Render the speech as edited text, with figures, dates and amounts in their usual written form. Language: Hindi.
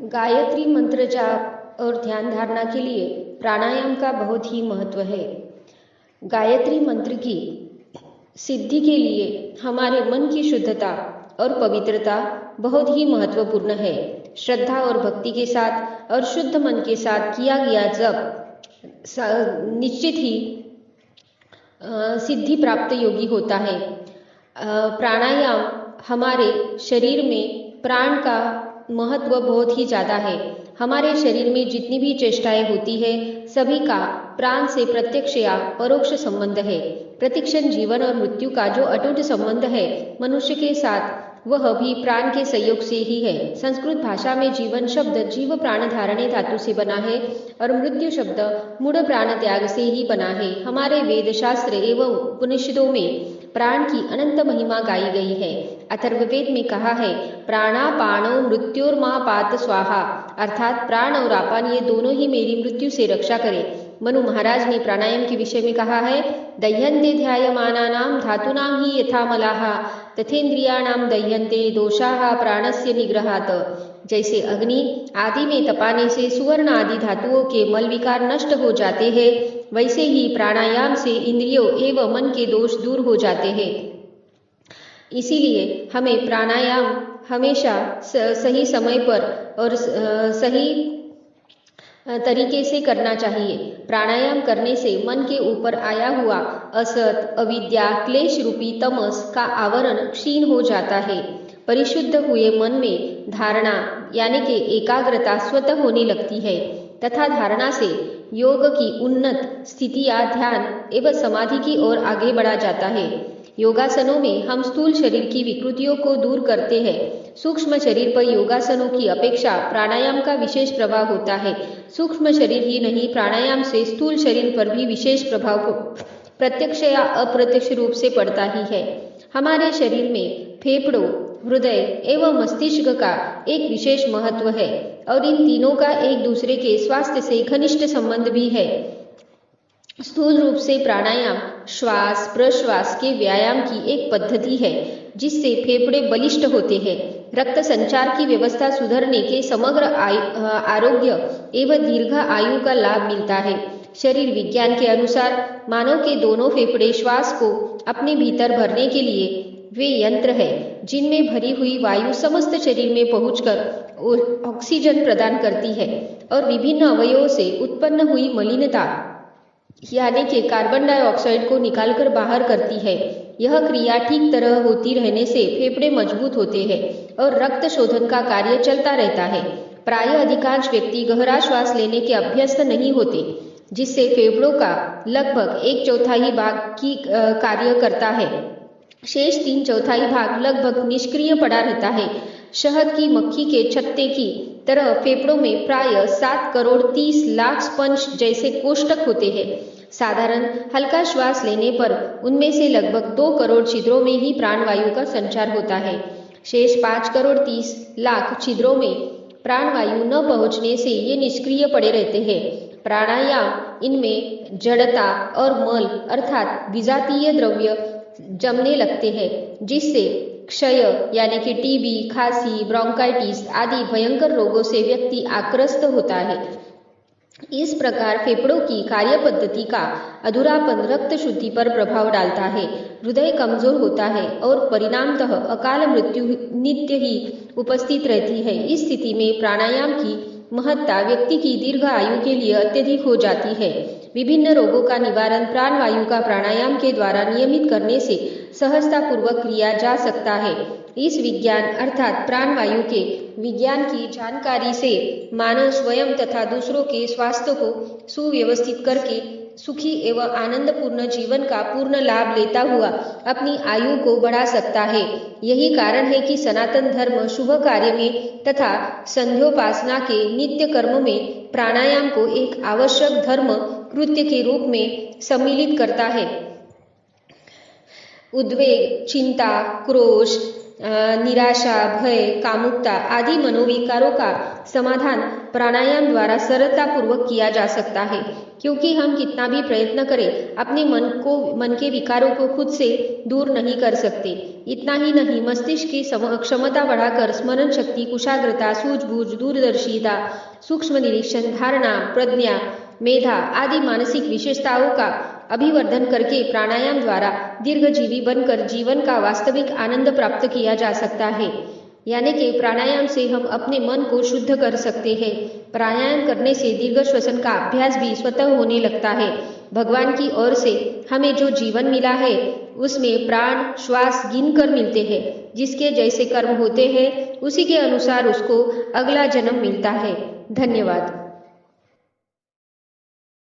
गायत्री मंत्र जाप और ध्यान धारणा के लिए प्राणायाम का बहुत ही महत्व है। गायत्री मंत्र की सिद्धि के लिए हमारे मन की शुद्धता और पवित्रता बहुत ही महत्वपूर्ण है। श्रद्धा और भक्ति के साथ और शुद्ध मन के साथ किया गया जप निश्चित ही सिद्धि प्राप्त योगी होता है। प्राणायाम हमारे शरीर में प्राण का महत्व बहुत ही ज़्यादा है। हमारे शरीर में जितनी भी चेष्टाएं होती है सभी का प्राण से प्रत्यक्ष या परोक्ष संबंध है। प्रतिक्षण जीवन और मृत्यु का जो अटूट संबंध है मनुष्य के साथ वह भी प्राण के सहयोग से ही है। संस्कृत भाषा में जीवन शब्द जीव प्राण धारणे धातु से बना है और मृत्यु शब्द मूढ़ प्राण त्याग से ही बना है। हमारे वेद शास्त्र एवं उपनिषदों में प्राण की अनंत महिमा गाई गई है। अथर्ववेद में कहा है प्राणापानो मृत्योर्मापात स्वाहा, अर्थात प्राण और आपान ये दोनों ही मेरी मृत्यु से रक्षा करे। मनु महाराज ने प्राणायाम के विषय में कहा है दह्यन्ते ध्यायमानानां धातूनां ही यथा मलाः तथेन्द्रियाणां दह्यन्ते दोषाः प्राणस्य निग्रहात्। जैसे अग्नि आदि में तपाने से सुवर्ण आदि धातुओं के मल विकार नष्ट हो जाते हैं, वैसे ही प्राणायाम से इंद्रियों एवं मन के दोष दूर हो जाते हैं। इसीलिए हमें प्राणायाम हमेशा सही समय पर और सही तरीके से करना चाहिए। प्राणायाम करने से मन के ऊपर आया हुआ असत, अविद्या, क्लेश रूपी तमस का आवरण क्षीण हो जाता है। परिशुद्ध हुए मन में धारणा यानी कि एकाग्रता स्वतः होने लगती है तथा धारणा से योग की उन्नत स्थिति या ध्यान एवं समाधि की ओर आगे बढ़ा जाता है। योगासनों में हम स्थूल शरीर की विकृतियों को दूर करते हैं। सूक्ष्म शरीर पर योगासनों की अपेक्षा प्राणायाम का विशेष प्रभाव होता है। सूक्ष्म शरीर ही नहीं, प्राणायाम से स्थूल शरीर पर भी विशेष प्रभाव प्रत्यक्ष या अप्रत्यक्ष रूप से पड़ता ही है। हमारे शरीर में फेफड़ों, हृदय एवं मस्तिष्क का एक विशेष महत्व है और इन तीनों का एक दूसरे के स्वास्थ्य से घनिष्ठ संबंध भी है। स्थूल रूप से प्राणायाम श्वास प्रश्वास के व्यायाम की एक पद्धति है जिससे फेफड़े बलिष्ठ होते हैं। रक्त संचार की व्यवस्था सुधरने के समग्र आरोग्य एवं दीर्घ आयु का लाभ मिलता है। शरीर विज्ञान के अनुसार मानव के दोनों फेफड़े श्वास को अपने भीतर भरने के लिए वे यंत्र है जिनमें भरी हुई वायु समस्त शरीर में पहुंचकर ऑक्सीजन प्रदान करती है और विभिन्न अवयवों से उत्पन्न हुई मलिनता यानी कि कार्बन डाइऑक्साइड को निकालकर बाहर करती है। यह क्रिया ठीक तरह होती रहने से फेफड़े मजबूत होते हैं और रक्त शोधन का कार्य चलता रहता है। प्राय अधिकांश व्यक्ति गहरा श्वास लेने के अभ्यस्त नहीं होते, जिससे फेफड़ों का लगभग 1/4 भाग की कार्य करता है। शेष 3/4 भाग लगभग निष्क्रिय पड़ा रहता है। शहद की मक्खी के छत्ते की तरह फेफड़ों में प्राय 7 करोड़ 30 लाख स्पंज जैसे कोष्ठक होते हैं। साधारण हल्का श्वास लेने पर उनमें से लगभग 2 करोड़ छिद्रों में ही प्राणवायु का संचार होता है। शेष 5 करोड़ 30 लाख छिद्रों में प्राणवायु न पहुंचने से ये निष्क्रिय पड़े रहते हैं। प्राणायाम इनमें जड़ता और मल अर्थात विजातीय द्रव्य जमने लगते हैं, जिससे क्षय यानी कि टीबी, खांसी, ब्रोंकाइटिस आदि भयंकर रोगों से व्यक्ति आक्रस्त होता है। इस प्रकार फेफड़ों की कार्य पद्धति का अधूरापन रक्त शुद्धि पर प्रभाव डालता है। हृदय कमजोर होता है और परिणामतः अकाल मृत्यु नित्य ही उपस्थित रहती है। इस स्थिति में प्राणायाम की महत्ता व्यक्ति की दीर्घ आयु के लिए अत्यधिक हो जाती है। विभिन्न रोगों का निवारण प्राणवायु का प्राणायाम के द्वारा नियमित करने से सहजता पूर्वक किया जा सकता है। इस विज्ञान अर्थात प्राणवायु के विज्ञान की जानकारी से मानव स्वयं तथा दूसरों के स्वास्थ्य को सुव्यवस्थित करके सुखी एवं आनंदपूर्ण जीवन का पूर्ण लाभ लेता हुआ अपनी आयु को बढ़ा सकता है। यही कारण है कि सनातन धर्म शुभ कार्य में तथा संध्योपासना के नित्य कर्म में प्राणायाम को एक आवश्यक धर्म कृत्य के रूप में सम्मिलित करता है। उद्वेग, चिंता, क्रोध, निराशा, भय, कामुकता आदि मनोविकारों का समाधान प्राणायाम द्वारा सरलतापूर्वक किया जा सकता है। क्योंकि हम कितना भी प्रयत्न करें अपने मन के विकारों को खुद से दूर नहीं कर सकते। इतना ही नहीं, मस्तिष्क की क्षमता बढ़ाकर स्मरण शक्ति, कुशाग्रता, सूझबूझ, दूरदर्शिता, सूक्ष्म निरीक्षण, धारणा, प्रज्ञा, मेधा आदि मानसिक विशेषताओं का अभिवर्धन करके प्राणायाम द्वारा दीर्घजीवी बनकर जीवन का वास्तविक आनंद प्राप्त किया जा सकता है। यानी कि प्राणायाम से हम अपने मन को शुद्ध कर सकते हैं। प्राणायाम करने से दीर्घ श्वसन का अभ्यास भी स्वतः होने लगता है। भगवान की ओर से हमें जो जीवन मिला है उसमें प्राण श्वास गिन कर मिलते हैं। जिसके जैसे कर्म होते हैं उसी के अनुसार उसको अगला जन्म मिलता है। धन्यवाद।